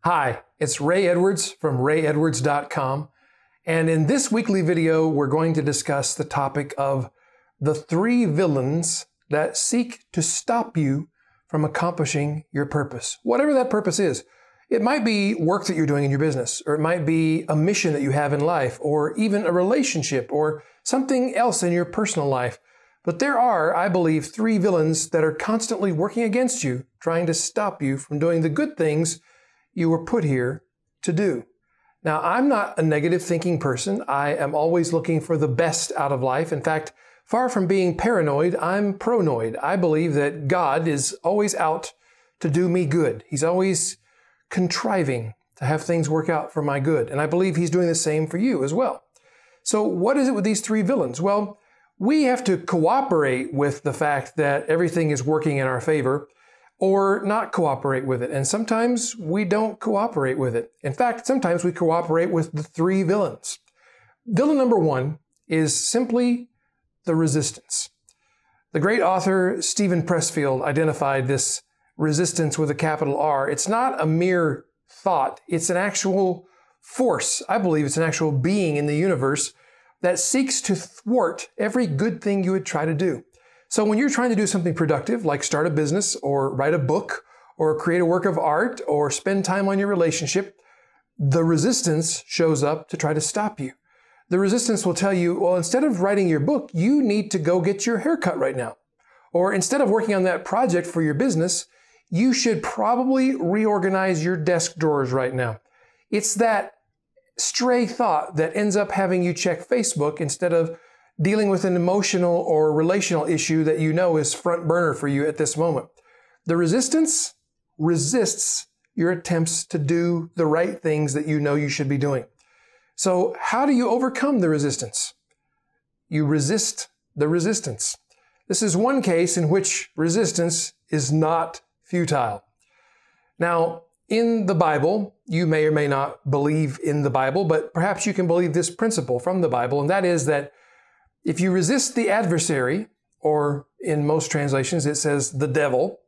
Hi, it's Ray Edwards from rayedwards.com, and in this weekly video we're going to discuss the topic of the 3 villains that seek to stop you from accomplishing your purpose. Whatever that purpose is. It might be work that you're doing in your business, or it might be a mission that you have in life, or even a relationship, or something else in your personal life. But there are, I believe, 3 villains that are constantly working against you, trying to stop you from doing the good things you were put here to do. Now, I'm not a negative thinking person. I am always looking for the best out of life. In fact, far from being paranoid, I'm pronoid. I believe that God is always out to do me good. He's always contriving to have things work out for my good. And I believe He's doing the same for you as well. So what is it with these 3 villains? Well, we have to cooperate with the fact that everything is working in our favor, or not cooperate with it. And sometimes we don't cooperate with it. In fact, sometimes we cooperate with the 3 villains. Villain number 1 is simply the resistance. The great author Stephen Pressfield identified this resistance with a capital R. It's not a mere thought. It's an actual force. I believe it's an actual being in the universe that seeks to thwart every good thing you would try to do. So when you're trying to do something productive, like start a business or write a book or create a work of art or spend time on your relationship, the resistance shows up to try to stop you. The resistance will tell you, well, instead of writing your book, you need to go get your hair cut right now. Or instead of working on that project for your business, you should probably reorganize your desk drawers right now. It's that stray thought that ends up having you check Facebook instead of dealing with an emotional or relational issue that you know is front burner for you at this moment. The resistance resists your attempts to do the right things that you know you should be doing. So how do you overcome the resistance? You resist the resistance. This is one case in which resistance is not futile. Now, in the Bible, you may or may not believe in the Bible, but perhaps you can believe this principle from the Bible, and that is that if you resist the adversary, or in most translations it says the devil,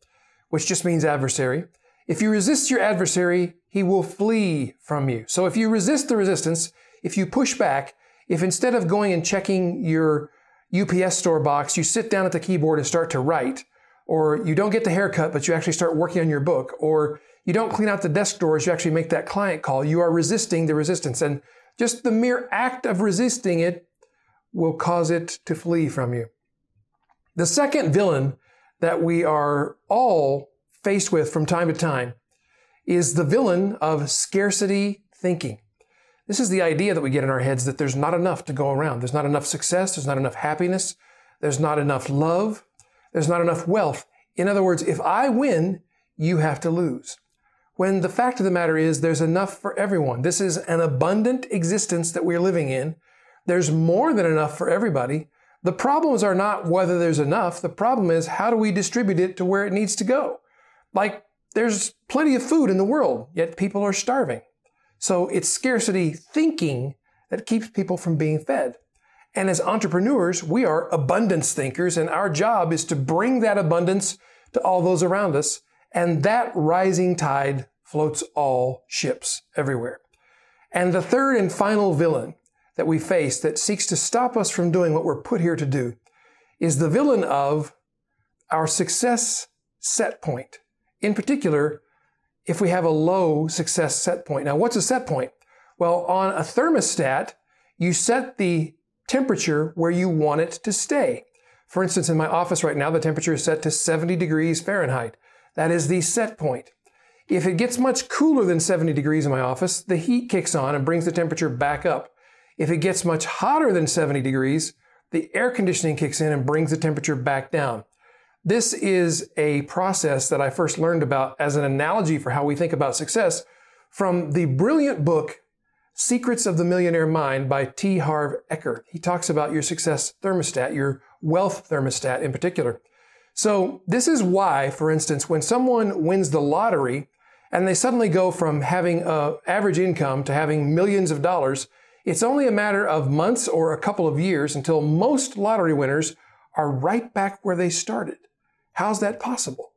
which just means adversary, if you resist your adversary, he will flee from you. So if you resist the resistance, if you push back, if instead of going and checking your UPS store box, you sit down at the keyboard and start to write, or you don't get the haircut, but you actually start working on your book, or you don't clean out the desk drawers, you actually make that client call, you are resisting the resistance. And just the mere act of resisting it will cause it to flee from you. The second villain that we are all faced with from time to time is the villain of scarcity thinking. This is the idea that we get in our heads that there's not enough to go around. There's not enough success, there's not enough happiness, there's not enough love, there's not enough wealth. In other words, if I win, you have to lose. When the fact of the matter is there's enough for everyone. This is an abundant existence that we're living in. There's more than enough for everybody. The problems are not whether there's enough. The problem is how do we distribute it to where it needs to go? Like there's plenty of food in the world, yet people are starving. So it's scarcity thinking that keeps people from being fed. And as entrepreneurs, we are abundance thinkers, and our job is to bring that abundance to all those around us. And that rising tide floats all ships everywhere. And the third and final villain that we face that seeks to stop us from doing what we're put here to do is the villain of our success set point. In particular, if we have a low success set point. Now, what's a set point? Well, on a thermostat, you set the temperature where you want it to stay. For instance, in my office right now, the temperature is set to 70 degrees Fahrenheit. That is the set point. If it gets much cooler than 70 degrees in my office, the heat kicks on and brings the temperature back up. If it gets much hotter than 70 degrees, the air conditioning kicks in and brings the temperature back down. This is a process that I first learned about as an analogy for how we think about success from the brilliant book, Secrets of the Millionaire Mind by T. Harv Eker. He talks about your success thermostat, your wealth thermostat in particular. So this is why, for instance, when someone wins the lottery and they suddenly go from having an average income to having millions of dollars, it's only a matter of months or a couple of years until most lottery winners are right back where they started. How's that possible?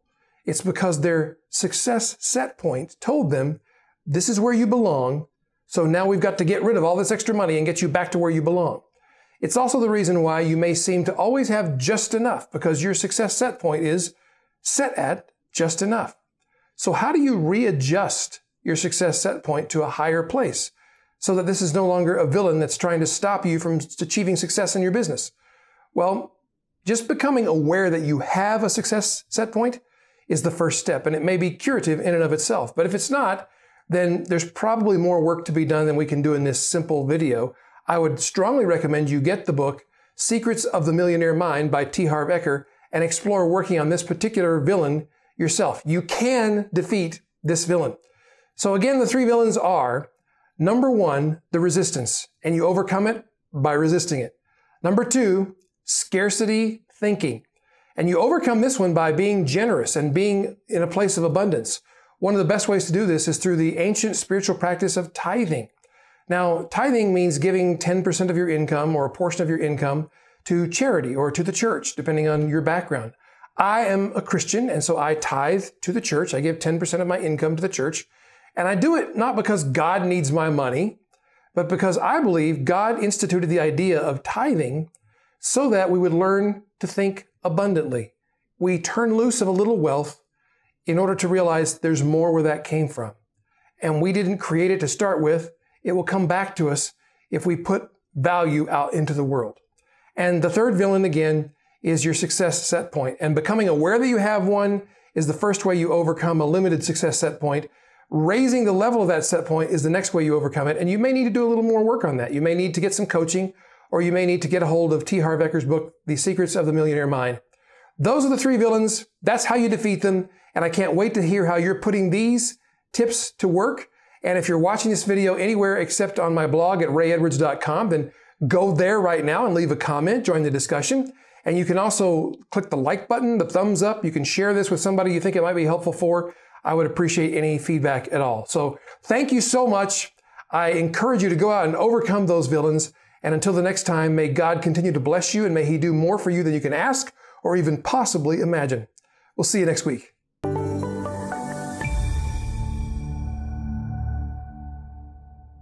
It's because their success set point told them this is where you belong. So now we've got to get rid of all this extra money and get you back to where you belong. It's also the reason why you may seem to always have just enough, because your success set point is set at just enough. So how do you readjust your success set point to a higher place so that this is no longer a villain that's trying to stop you from achieving success in your business? Well, just becoming aware that you have a success set point is the first step, and it may be curative in and of itself. But if it's not, then there's probably more work to be done than we can do in this simple video. I would strongly recommend you get the book, Secrets of the Millionaire Mind by T. Harv Eker, and explore working on this particular villain yourself. You can defeat this villain. So again, the three villains are, number one, the resistance, and you overcome it by resisting it. Number two, scarcity thinking, and you overcome this one by being generous and being in a place of abundance. One of the best ways to do this is through the ancient spiritual practice of tithing. Now, tithing means giving 10% of your income or a portion of your income to charity or to the church, depending on your background. I am a Christian, and so I tithe to the church. I give 10% of my income to the church. And I do it not because God needs my money, but because I believe God instituted the idea of tithing so that we would learn to think abundantly. We turn loose of a little wealth in order to realize there's more where that came from. And we didn't create it to start with. It will come back to us if we put value out into the world. And the third villain, again, is your success set point. And becoming aware that you have one is the first way you overcome a limited success set point. Raising the level of that set point is the next way you overcome it. And you may need to do a little more work on that. You may need to get some coaching, or you may need to get a hold of T. Harv Eker's book, The Secrets of the Millionaire Mind. Those are the three villains. That's how you defeat them. And I can't wait to hear how you're putting these tips to work. And if you're watching this video anywhere except on my blog at rayedwards.com, then go there right now and leave a comment, join the discussion. And you can also click the like button, the thumbs up. You can share this with somebody you think it might be helpful for. I would appreciate any feedback at all. So thank you so much. I encourage you to go out and overcome those villains. And until the next time, may God continue to bless you, and may He do more for you than you can ask or even possibly imagine. We'll see you next week.